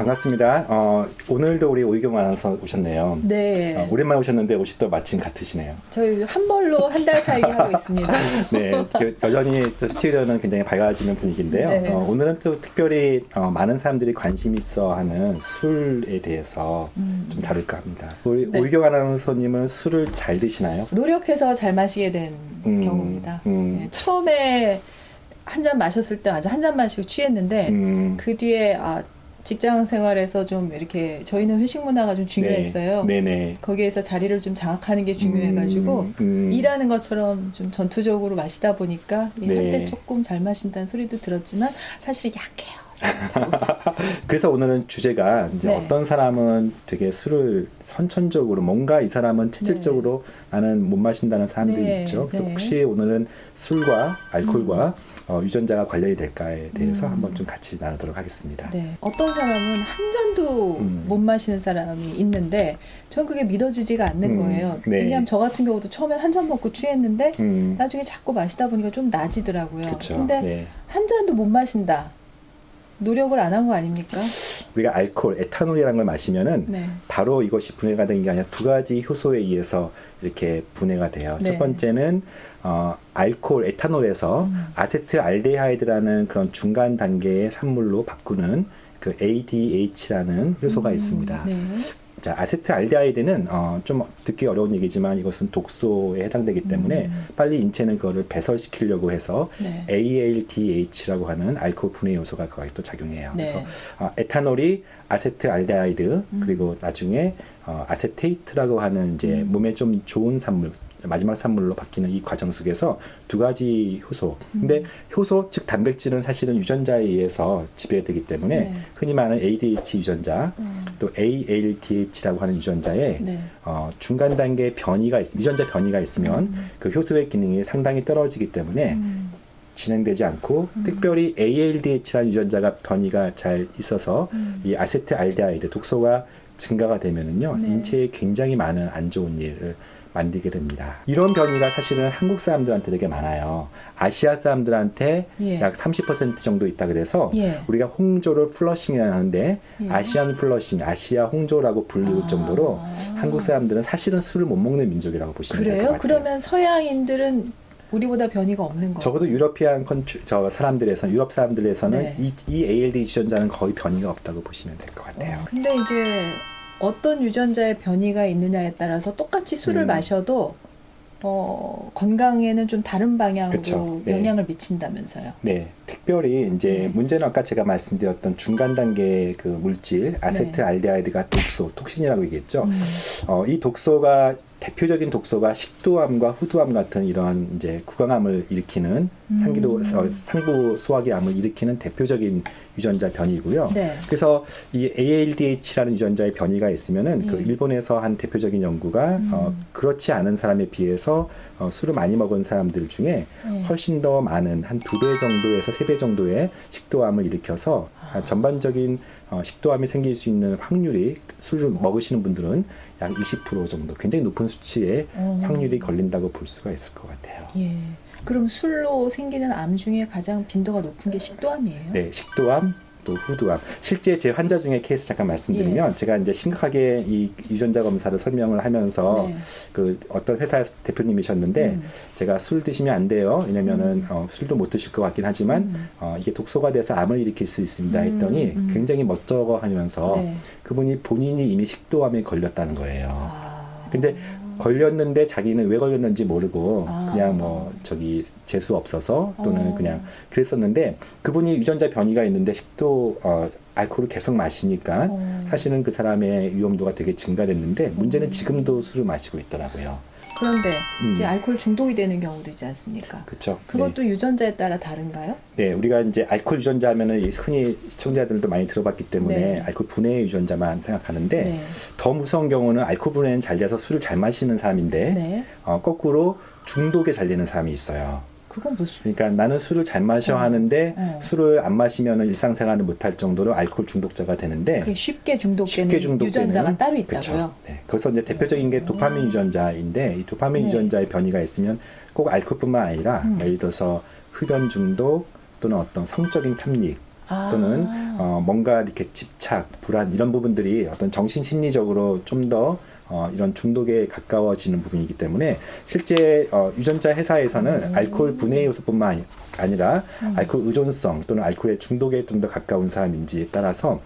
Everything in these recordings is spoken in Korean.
반갑습니다. 오늘도 우리 오이경 아나운서 오셨네요. 네. 오랜만에 오셨는데 옷이 또 마침 같으시네요. 저희 한 벌로 한 달 사이 하고 있습니다. 네, 여전히 스튜디오는 굉장히 밝아지는 분위기인데요. 네. 오늘은 또 특별히 많은 사람들이 관심 있어하는 술에 대해서 좀 다룰까 합니다. 우리 네. 오이경 아나운서님은 술을 잘 드시나요? 노력해서 잘 마시게 된 경우입니다. 네, 처음에 한 잔 마셨을 때 완전 한 잔 마시고 취했는데 그 뒤에 직장 생활에서 좀 이렇게 저희는 회식 문화가 좀 중요했어요. 네네. 거기에서 자리를 좀 장악하는 게 중요해가지고 일하는 것처럼 좀 전투적으로 마시다 보니까 네. 한때 조금 잘 마신다는 소리도 들었지만 사실 약해요. 그래서 오늘은 주제가 이제 네. 어떤 사람은 되게 술을 선천적으로 뭔가 이 사람은 체질적으로 나는 못 마신다는 사람들이 네. 있죠. 그래서 네. 혹시 오늘은 술과 알코올과 유전자가 관련이 될까에 대해서 한번 좀 같이 나누도록 하겠습니다. 네. 어떤 사람은 한 잔도 못 마시는 사람이 있는데 전 그게 믿어지지가 않는 거예요. 네. 왜냐하면 저 같은 경우도 처음엔 한 잔 먹고 취했는데 음, 나중에 자꾸 마시다 보니까 좀 나아지더라고요. 그렇죠. 근데 네. 한 잔도 못 마신다. 노력을 안 한 거 아닙니까? 우리가 알코올, 에탄올이라는 걸 마시면은 네. 바로 이것이 분해가 되는 게 아니라 두 가지 효소에 의해서 이렇게 분해가 돼요. 네. 첫 번째는 알코올, 에탄올에서 아세트알데하이드라는 그런 중간 단계의 산물로 바꾸는 그 ADH라는 효소가 있습니다. 네. 자, 아세트알데하이드는 좀 듣기 어려운 얘기지만 이것은 독소에 해당되기 때문에 빨리 인체는 그거를 배설시키려고 해서 네. ALDH라고 하는 알코올 분해 요소가 거기 또 작용해요. 네. 그래서 에탄올이 아세트알데하이드 그리고 나중에 아세테이트라고 하는 이제 몸에 좀 좋은 산물 마지막 산물로 바뀌는 이 과정 속에서 두 가지 효소. 근데 효소 즉 단백질은 사실은 유전자에 의해서 지배되기 때문에 네. 흔히 말하는 ADH 유전자 또 ALDH라고 하는 유전자에 네. 중간 단계 변이가 유전자 변이가 있으면 그 효소의 기능이 상당히 떨어지기 때문에 진행되지 않고 특별히 ALDH라는 유전자가 변이가 잘 있어서 이 아세트알데하이드 독소가 증가가 되면은요 네. 인체에 굉장히 많은 안 좋은 일을 만들게 됩니다. 이런 변이가 사실은 한국 사람들한테 되게 많아요. 아시아 사람들한테 예. 약 30% 정도 있다 그래서 예. 우리가 홍조를 플러싱이라고 하는데 예. 아시안 플러싱, 아시아 홍조라고 불릴 정도로 한국 사람들은 사실은 술을 못 먹는 민족이라고 보시면 될 것 그래요? 같아요. 그러면 서양인들은 우리보다 변이가 없는 거예요? 적어도 유러피안 유럽 사람들에서는 네. 이 ALD 유전자는 거의 변이가 없다고 보시면 될 것 같아요. 근데 이제 어떤 유전자의 변이가 있느냐에 따라서 똑같이 술을 마셔도 건강에는 좀 다른 방향으로 그쵸. 네. 영향을 미친다면서요. 네, 특별히 이제 문제는 아까 제가 말씀드렸던 중간 단계의 그 물질 아세트알데하이드가 톡신이라고 얘기했죠. 이 독소가 대표적인 독소가 식도암과 후두암 같은 이런 이제 구강암을 일으키는 상부 소화기 암을 일으키는 대표적인 유전자 변이고요. 네. 그래서 이 ALDH라는 유전자의 변이가 있으면은 그 일본에서 한 대표적인 연구가 그렇지 않은 사람에 비해서 술을 많이 먹은 사람들 중에 훨씬 더 많은 한 2배 정도에서 3배 정도의 식도암을 일으켜서 전반적인 식도암이 생길 수 있는 확률이 술을 먹으시는 분들은 약 20% 정도 굉장히 높은 수치의 확률이 걸린다고 볼 수가 있을 것 같아요. 예. 그럼 술로 생기는 암 중에 가장 빈도가 높은 게 식도암이에요? 네, 식도암 또 후두암. 실제 제 환자 중에 케이스 잠깐 말씀드리면 제가 이제 심각하게 이 유전자 검사를 설명을 하면서 그 어떤 회사 대표님이셨는데 제가 술 드시면 안 돼요. 왜냐면은 술도 못 드실 것 같긴 하지만 이게 독소가 돼서 암을 일으킬 수 있습니다 했더니 굉장히 멋쩍어 하면서 그분이 본인이 이미 식도암에 걸렸다는 거예요. 근데 걸렸는데 자기는 왜 걸렸는지 모르고 그냥 뭐 재수 없어서 또는 그냥 그랬었는데 그분이 유전자 변이가 있는데 알코올을 계속 마시니까 사실은 그 사람의 위험도가 되게 증가됐는데 문제는 지금도 술을 마시고 있더라고요. 그런데 이제 알코올 중독이 되는 경우도 있지 않습니까? 그렇죠. 그것도 유전자에 따라 다른가요? 네, 우리가 이제 알코올 유전자 하면은 흔히 시청자들도 많이 들어봤기 때문에 알코올 분해 유전자만 생각하는데 더 무서운 경우는 알코올 분해는 잘 돼서 술을 잘 마시는 사람인데 거꾸로 중독에 잘 되는 사람이 있어요. 그건 무슨? 그러니까 나는 술을 잘 마셔 하는데 술을 안 마시면은 일상생활을 못할 정도로 알코올 중독자가 되는데 그게 쉽게 중독되는 유전자가 따로 있다고요? 그렇죠. 네. 거기서 이제 대표적인 게 도파민 유전자인데 이 도파민 유전자의 변이가 있으면 꼭 알코올뿐만 아니라 예를 들어서 흡연 중독 또는 어떤 성적인 탐닉 또는 뭔가 이렇게 집착, 불안 이런 부분들이 어떤 정신 심리적으로 좀 더 이런 중독에 가까워지는 부분이기 때문에 실제 유전자 회사에서는 알코올 분해 요소뿐만 아니라 알코올 의존성 또는 알코올의 중독에 좀 더 가까운 사람인지에 따라서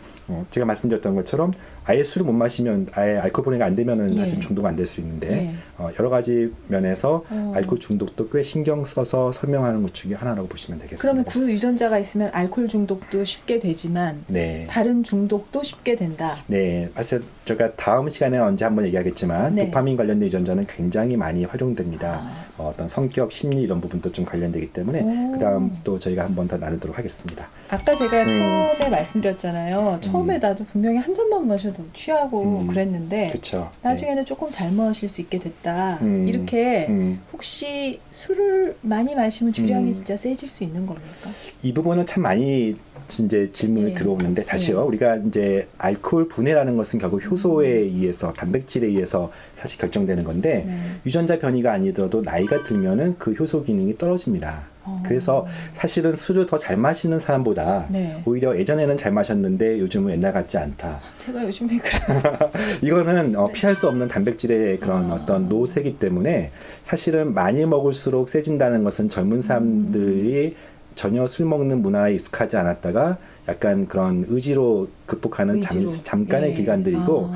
제가 말씀드렸던 것처럼 아예 술을 못 마시면 아예 알코올 분해가 안 되면은 사실 중독 안 될 수 있는데 여러 가지 면에서 알코올 중독도 꽤 신경 써서 설명하는 것 중에 하나라고 보시면 되겠습니다. 그러면 그 유전자가 있으면 알코올 중독도 쉽게 되지만 다른 중독도 쉽게 된다. 네, 사실 제가 다음 시간에 언제 한번 얘기하겠지만 도파민 관련된 유전자는 굉장히 많이 활용됩니다. 어떤 성격, 심리 이런 부분도 좀 관련되기 때문에 그 다음 또 저희가 한번 더 나누도록 하겠습니다. 아까 제가 처음에 말씀드렸잖아요. 처음에 나도 분명히 한 잔만 마셔도 취하고 그랬는데 그쵸. 나중에는 조금 잘 마실 수 있게 됐다. 이렇게 혹시 술을 많이 마시면 주량이 진짜 세질 수 있는 겁니까? 이 부분은 참 많이 이제 질문이 들어오는데 사실요 우리가 이제 알코올 분해라는 것은 결국 효소에 의해서 단백질에 의해서 사실 결정되는 건데 유전자 변이가 아니더라도 나이가 들면은 그 효소 기능이 떨어집니다. 그래서 사실은 술을 더 잘 마시는 사람보다 오히려 예전에는 잘 마셨는데 요즘은 옛날 같지 않다. 제가 요즘에 그래요. 이거는 피할 수 없는 단백질의 그런 어떤 노쇠이기 때문에 사실은 많이 먹을수록 세진다는 것은 젊은 사람들이 전혀 술 먹는 문화에 익숙하지 않았다가 약간 그런 의지로 극복하는 잠깐의 기간들이고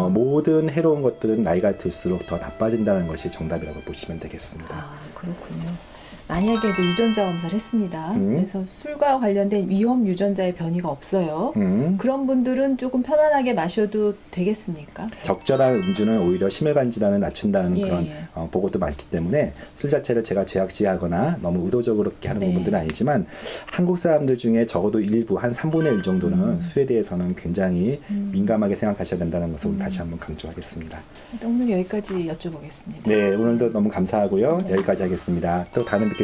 모든 해로운 것들은 나이가 들수록 더 나빠진다는 것이 정답이라고 보시면 되겠습니다. 그렇군요. 만약에 이제 유전자 검사를 했습니다. 그래서 술과 관련된 위험 유전자의 변이가 없어요. 그런 분들은 조금 편안하게 마셔도 되겠습니까? 적절한 음주는 오히려 심혈관 질환을 낮춘다는 그런 보고도 많기 때문에 술 자체를 제가 죄악시하거나 너무 의도적으로 그렇게 하는 부분들은 아니지만 한국 사람들 중에 적어도 일부 한 3분의 1 정도는 술에 대해서는 굉장히 민감하게 생각하셔야 된다는 것을 다시 한번 강조하겠습니다. 오늘 여기까지 여쭤보겠습니다. 네, 오늘도 너무 감사하고요. 여기까지 하겠습니다. 또 다음에 뵙겠습니다.